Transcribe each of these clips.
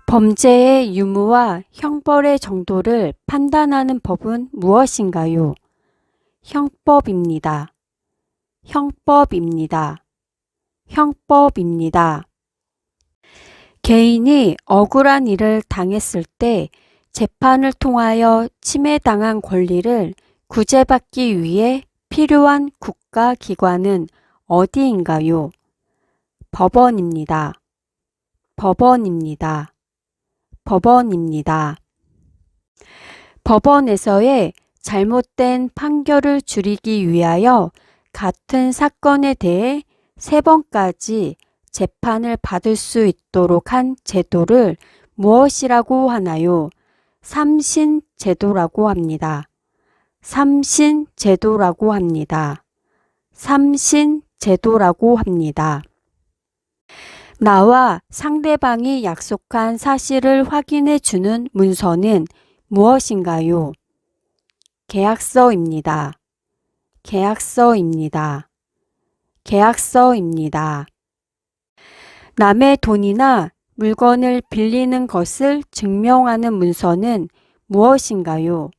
범죄의 유무와 형벌의 정도를 판단하는 법은 무엇인가요? 형법입니다. 형법입니다. 형법입니다. 개인이 억울한 일을 당했을 때 재판을 통하여 침해당한 권리를 구제받기 위해 필요한 국가기관은 어디인가요? 법원입니다. 법원입니다. 법원입니다. 법원에서의 잘못된 판결을 줄이기 위하여 같은 사건에 대해 3번까지 재판을 받을 수 있도록 한 제도를 무엇이라고 하나요? 삼신제도라고 합니다. 삼신제도라고 합니다. 삼신제도라고 합니다. 나와 상대방이 약속한 사실을 확인해 주는 문서는 무엇인가요? 계약서입니다. 계약서입니다. 계약서입니다. 남의 돈이나 물건을 빌리는 것을 증명하는 문서는 무엇인가요?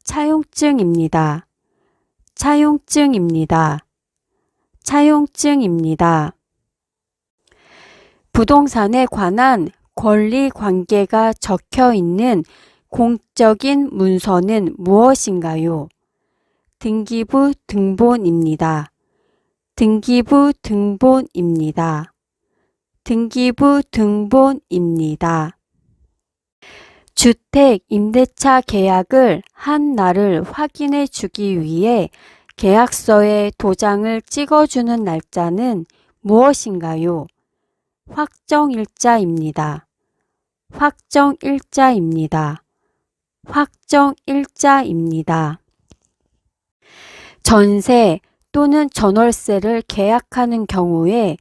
차용증입니다. 차용증입니다. 차용증입니다. 부동산에 관한 권리 관계가 적혀 있는 공적인 문서는 무엇인가요? 등기부 등본입니다. 등기부 등본입니다. 등기부 등본입니다. 주택 임대차 계약을 한 날을 확인해 주기 위해 계약서에 도장을 찍어주는 날짜는 무엇인가요? 확정일자입니다. 확정일자입니다. 확정일자입니다. 전세 또는 전월세를 계약하는 경우에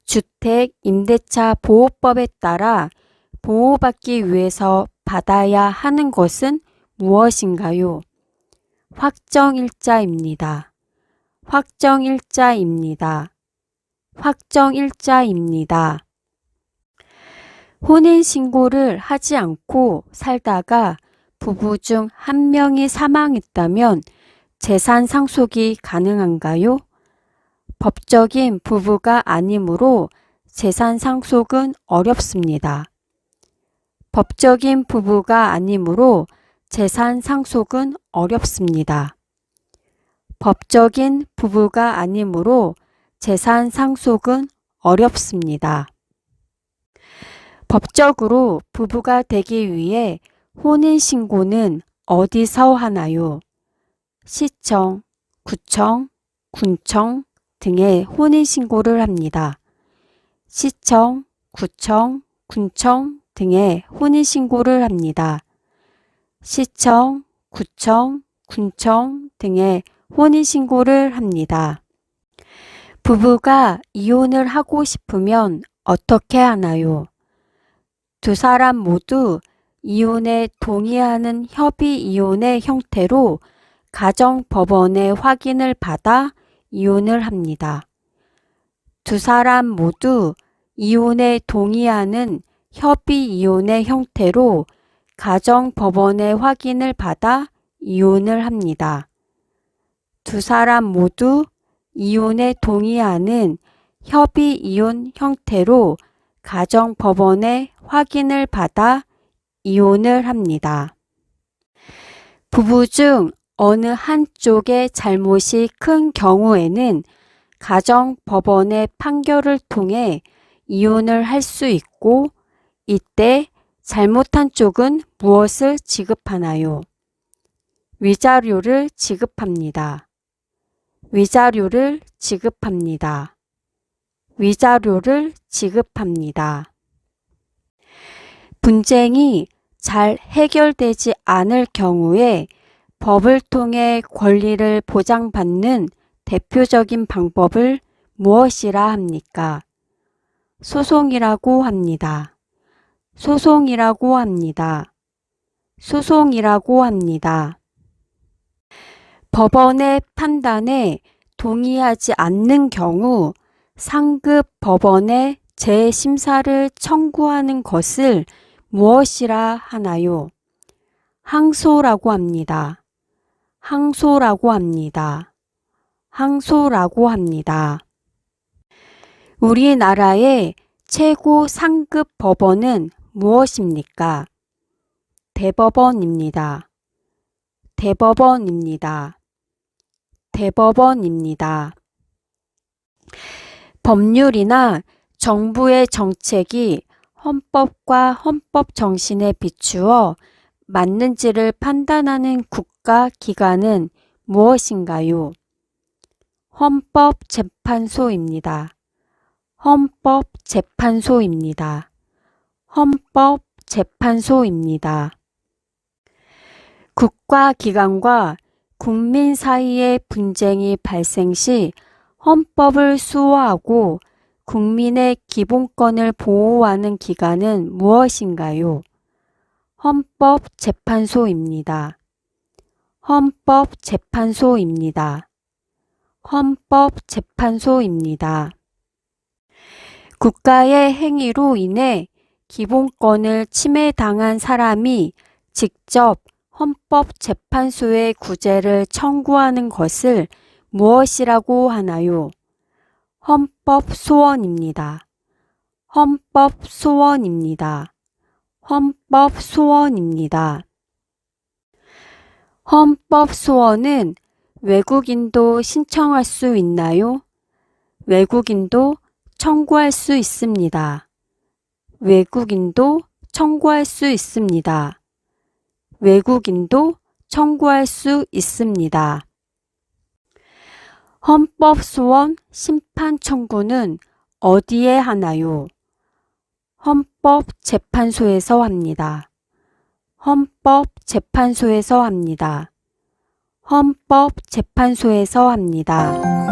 주택 임대차 보호법에 따라 보호받기 위해서 받아야 하는 것은 무엇인가요? 확정일자입니다. 확정일자입니다. 확정일자입니다. 혼인신고를 하지 않고 살다가 부부 중 한 명이 사망했다면 재산 상속이 가능한가요? 법적인 부부가 아니므로 재산 상속은 어렵습니다. 법적인 부부가 아니므로 재산 상속은 어렵습니다. 법적인 부부가 아니므로 재산 상속은 어렵습니다. 법적으로 부부가 되기 위해 혼인신고는 어디서 하나요? 시청, 구청, 군청 등에 혼인신고를 합니다. 시청, 구청, 군청 등에 혼인신고를 합니다. 시청, 구청, 군청 등에 혼인신고를 합니다. 부부가 이혼을 하고 싶으면 어떻게 하나요? 두 사람 모두 이혼에 동의하는 협의이혼의 형태로 가정법원의 확인을 받아 이혼을 합니다. 두 사람 모두 이혼에 동의하는 협의이혼의 형태로 가정법원의 확인을 받아 이혼을 합니다. 두 사람 모두 이혼에 동의하는 협의이혼 형태로 가정법원의 확인을 받아 이혼을 합니다. 부부 중 어느 한쪽의 잘못이 큰 경우에는 가정법원의 판결을 통해 이혼을 할 수 있고 이때 잘못한 쪽은 무엇을 지급하나요? 위자료를 지급합니다. 위자료를 지급합니다. 위자료를 지급합니다. 분쟁이 잘 해결되지 않을 경우에 법을 통해 권리를 보장받는 대표적인 방법을 무엇이라 합니까? 소송이라고 합니다. 소송이라고 합니다. 소송이라고 합니다. 법원의 판단에 동의하지 않는 경우 상급 법원에 재심사를 청구하는 것을 무엇이라 하나요? 항소라고 합니다. 항소라고 합니다. 항소라고 합니다. 우리나라의 최고 상급 법원은 무엇입니까? 대법원입니다. 대법원입니다. 대법원입니다. 법률이나 정부의 정책이 헌법과 헌법 정신에 비추어 맞는지를 판단하는 국가 기관은 무엇인가요? 헌법재판소입니다. 헌법재판소입니다. 헌법재판소입니다. 국가기관과 국민 사이의 분쟁이 발생 시 헌법을 수호하고 국민의 기본권을 보호하는 기관은 무엇인가요? 헌법재판소입니다. 헌법재판소입니다. 헌법재판소입니다. 국가의 행위로 인해 기본권을 침해당한 사람이 직접 헌법재판소에 구제를 청구하는 것을 무엇이라고 하나요? 헌법소원입니다. 헌법소원입니다. 헌법소원입니다. 헌법소원은 외국인도 신청할 수 있나요? 외국인도 청구할 수 있습니다. 외국인도 청구할 수 있습니다. 외국인도 청구할 수 있습니다. 헌법소원 심판 청구는 어디에 하나요? 헌법재판소에서 합니다. 헌법재판소에서 합니다. 헌법재판소에서 합니다.